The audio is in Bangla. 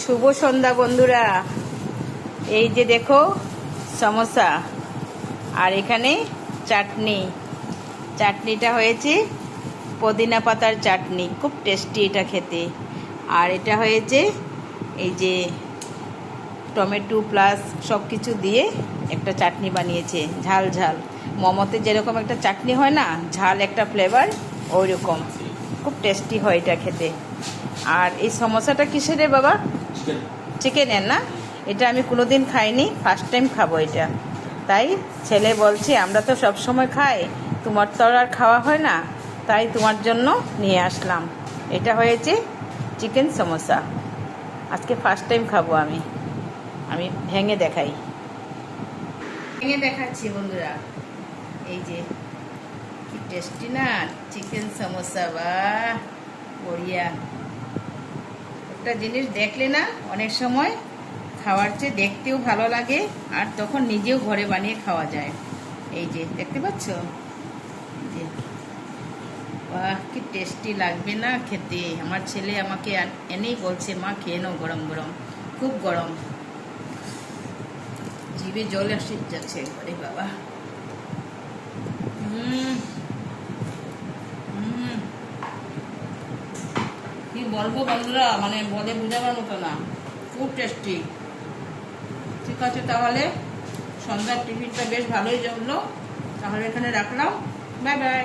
শুভ সন্ধ্যা বন্ধুরা। এই যে দেখো সমোসা, আর এখানে চাটনি। চাটনিটা হয়েছে পুদিনা পাতার চাটনি, খুব টেস্টি এটা খেতে। আর এটা হয়েছে এই যে টমেটো প্লাস সব কিছু দিয়ে একটা চাটনি বানিয়েছে, ঝাল ঝাল। মোমোতে যেরকম একটা চাটনি হয় না, ঝাল একটা ফ্লেভার, ওই রকম খুব টেস্টি হয় এটা খেতে। আর এই সমোসাটা কিসের রে বাবা? চিকেনের না? এটা আমি কোনোদিন খাইনি, ফার্স্ট টাইম খাবো এটা। তাই ছেলে বলছে আমরা তো সব সময় খাই, তোমার তো আর খাওয়া হয় না, তাই তোমার জন্য নিয়ে আসলাম। এটা হয়েছে চিকেন সমোসা, আজকে ফার্স্ট টাইম খাবো আমি। আমি ভেঙে দেখাই, ভেঙে দেখাচ্ছি বন্ধুরা। এই যে কি টেস্টি না চিকেন সমোসা, বা বড়িয়া। একটা জিনিস দেখলে না অনেক সময় খাওয়ার চেয়ে দেখতেও ভালো লাগে, আর তখন নিজেও ঘরে বানিয়ে খাওয়া যায়। এই যে দেখতে পাচ্ছ, যে বাহ কি টেস্টি লাগবে না খেতে। আমার ছেলে আমাকে এনেই বলছে মা খেয়ে নাও, গরম গরম, খুব গরম। জিভে জল আসে যাচ্ছে একবারে বাবা। কি বলবো বন্ধুরা, মানে বলে বোঝাবার মতো না, খুব টেস্টি। ঠিক আছে, তাহলে সন্ধ্যার টিফিনটা বেশ ভালোই জমলো, তাহলে এখানে রাখলাম। Bye bye.